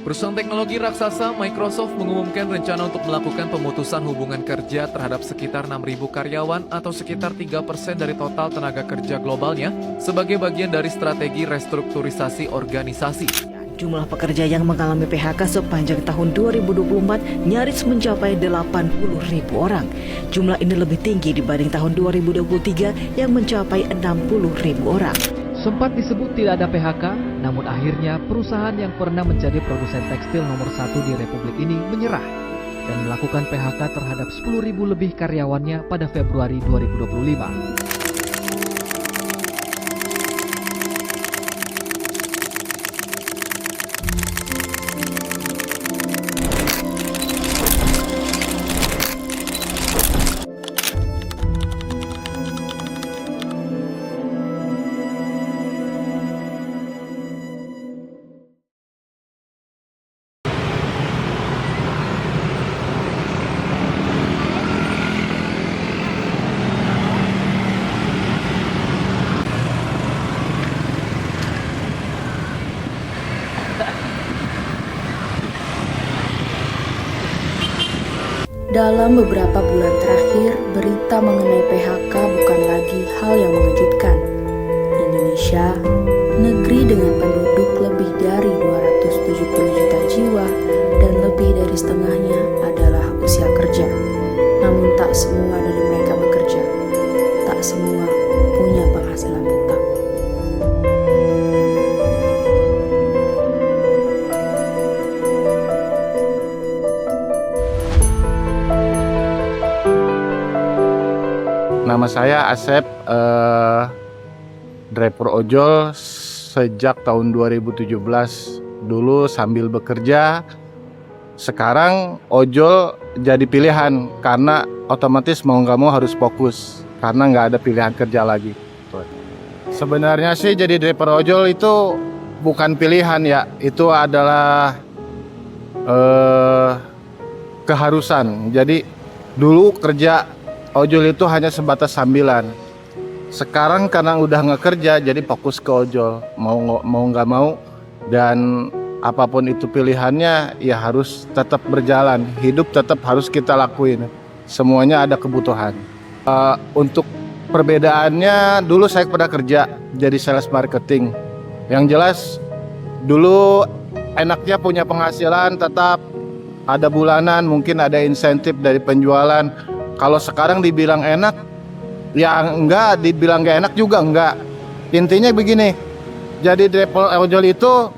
Perusahaan teknologi raksasa Microsoft mengumumkan rencana untuk melakukan pemutusan hubungan kerja terhadap sekitar 6.000 karyawan atau sekitar 3% dari total tenaga kerja globalnya sebagai bagian dari strategi restrukturisasi organisasi. Jumlah pekerja yang mengalami PHK sepanjang tahun 2024 nyaris mencapai 80.000 orang. Jumlah ini lebih tinggi dibanding tahun 2023 yang mencapai 60.000 orang. Sempat disebut tidak ada PHK, namun akhirnya perusahaan yang pernah menjadi produsen tekstil nomor 1 di Republik ini menyerah dan melakukan PHK terhadap 10.000 lebih karyawannya pada Februari 2025. Dalam beberapa bulan terakhir, berita mengenai PHK bukan lagi hal yang mengejutkan. Indonesia, negeri dengan penduduk lebih dari 270 juta jiwa dan lebih dari setengahnya adalah usia kerja. Namun tak semua dari mereka bekerja. Tak semua punya penghasilan tetap. Nama saya Asep, driver ojol sejak tahun 2017. Dulu sambil bekerja, sekarang ojol jadi pilihan karena otomatis mau nggak mau harus fokus karena nggak ada pilihan kerja lagi. Sebenarnya sih jadi driver ojol itu bukan pilihan ya, itu adalah keharusan. Jadi dulu kerja ojol itu hanya sebatas sambilan. Sekarang karena udah nggak kerja, jadi fokus ke ojol. Mau nggak mau, dan apapun itu pilihannya, ya harus tetap berjalan. Hidup tetap harus kita lakuin. Semuanya ada kebutuhan. Untuk perbedaannya, dulu saya pernah kerja jadi sales marketing. Yang jelas, dulu enaknya punya penghasilan tetap, ada bulanan, mungkin ada insentif dari penjualan. Kalau sekarang dibilang enak, ya enggak, dibilang gak enak juga enggak. Intinya begini, jadi driver ojol itu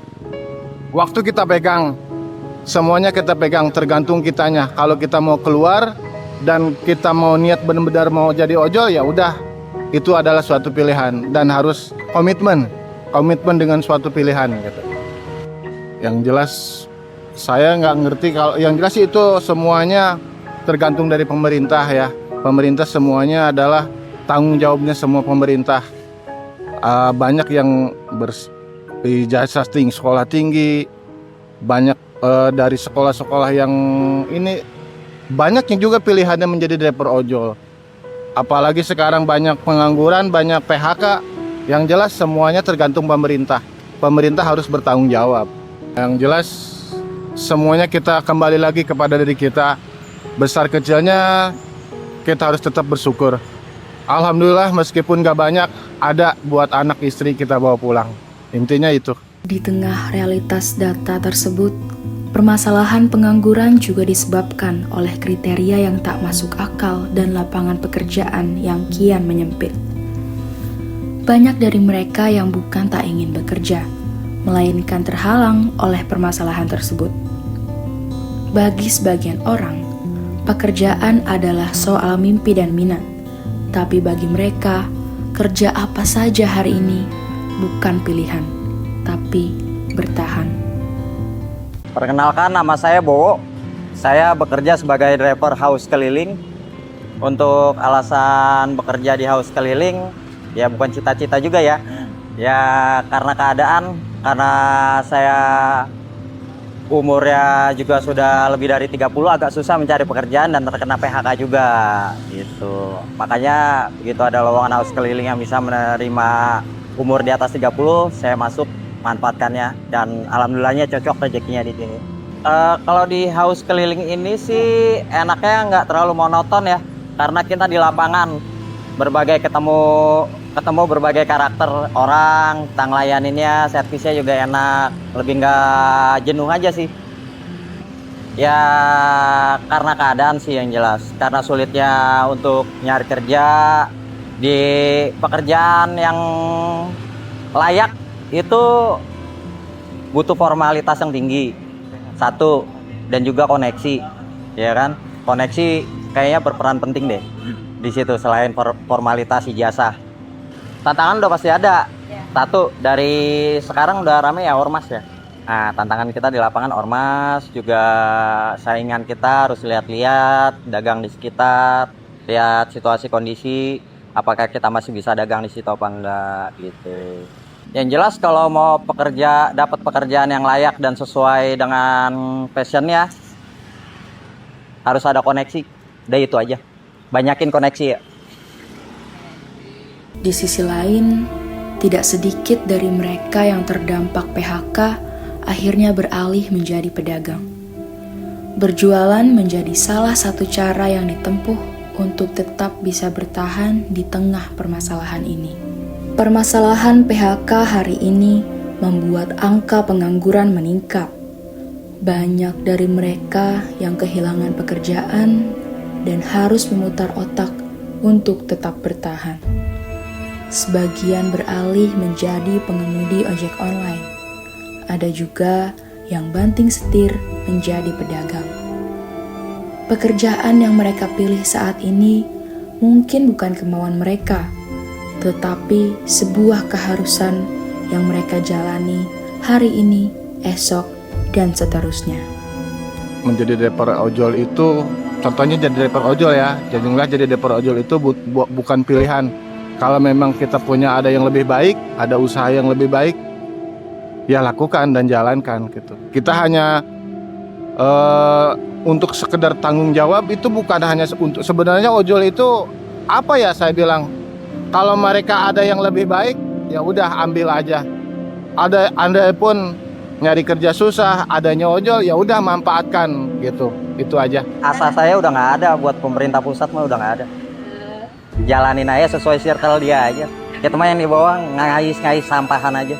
waktu kita pegang, semuanya kita pegang, tergantung kitanya. Kalau kita mau keluar dan kita mau niat benar-benar mau jadi ojol, ya udah, itu adalah suatu pilihan dan harus komitmen dengan suatu pilihan gitu. Yang jelas saya nggak ngerti, kalau yang jelas itu semuanya tergantung dari pemerintah ya. Pemerintah semuanya adalah tanggung jawabnya semua pemerintah. Banyak yang berijazah tinggi, sekolah tinggi, banyak dari sekolah-sekolah yang ini, banyak yang juga pilihannya menjadi driver ojol. Apalagi sekarang banyak pengangguran, banyak PHK. Yang jelas semuanya tergantung pemerintah. Pemerintah harus bertanggung jawab. Yang jelas semuanya kita kembali lagi kepada diri kita. Besar kecilnya kita harus tetap bersyukur. Alhamdulillah meskipun gak banyak, ada buat anak istri kita bawa pulang. Intinya itu. Di tengah realitas data tersebut, permasalahan pengangguran juga disebabkan oleh kriteria yang tak masuk akal dan lapangan pekerjaan yang kian menyempit. Banyak dari mereka yang bukan tak ingin bekerja, melainkan terhalang oleh permasalahan tersebut. Bagi sebagian orang, pekerjaan adalah soal mimpi dan minat. Tapi bagi mereka, kerja apa saja hari ini bukan pilihan, tapi bertahan. Perkenalkan, nama saya Bowo. Saya bekerja sebagai driver haus keliling. Untuk alasan bekerja di haus keliling, ya bukan cita-cita juga ya. Ya karena keadaan, karena saya umurnya juga sudah lebih dari 30, agak susah mencari pekerjaan dan terkena PHK juga gitu. Makanya begitu ada lowongan haus keliling yang bisa menerima umur di atas 30, saya masuk manfaatkannya, dan alhamdulillahnya cocok rezekinya di sini. Kalau di house keliling ini sih enaknya nggak terlalu monoton ya, karena kita di lapangan ketemu berbagai karakter orang, tang layaninnya, servisnya juga enak, lebih nggak jenuh aja sih. Ya karena keadaan sih yang jelas, karena sulitnya untuk nyari kerja di pekerjaan yang layak itu butuh formalitas yang tinggi, satu, dan juga koneksi, ya kan? Koneksi kayaknya berperan penting deh di situ selain formalitas ijazah. Tantangan udah pasti ada. Satu, dari sekarang udah rame ya ormas ya. Nah, tantangan kita di lapangan ormas, juga saingan kita harus lihat-lihat dagang di sekitar, lihat situasi kondisi, apakah kita masih bisa dagang di situ apa enggak gitu. Yang jelas kalau mau dapat pekerjaan yang layak dan sesuai dengan passionnya, harus ada koneksi. Udah itu aja. Banyakin koneksi ya. Di sisi lain, tidak sedikit dari mereka yang terdampak PHK akhirnya beralih menjadi pedagang. Berjualan menjadi salah satu cara yang ditempuh untuk tetap bisa bertahan di tengah permasalahan ini. Permasalahan PHK hari ini membuat angka pengangguran meningkat. Banyak dari mereka yang kehilangan pekerjaan dan harus memutar otak untuk tetap bertahan. Sebagian beralih menjadi pengemudi ojek online. Ada juga yang banting setir menjadi pedagang. Pekerjaan yang mereka pilih saat ini mungkin bukan kemauan mereka, tetapi sebuah keharusan yang mereka jalani hari ini, esok, dan seterusnya. Menjadi driver ojol itu, contohnya jadi driver ojol ya, jadi driver ojol itu bukan pilihan. Kalau memang kita punya ada yang lebih baik, ada usaha yang lebih baik, ya lakukan dan jalankan gitu. Kita hanya untuk sekedar tanggung jawab, itu bukan hanya untuk, sebenarnya ojol itu apa ya, saya bilang, kalau mereka ada yang lebih baik, ya udah ambil aja. Anda pun nyari kerja susah, adanya ojol, ya udah manfaatkan gitu. Itu aja. Asa saya udah nggak ada, buat pemerintah pusat mah udah nggak ada. Jalanin aja sesuai circle dia aja. Kita mah yang di bawah ngais sampahan aja.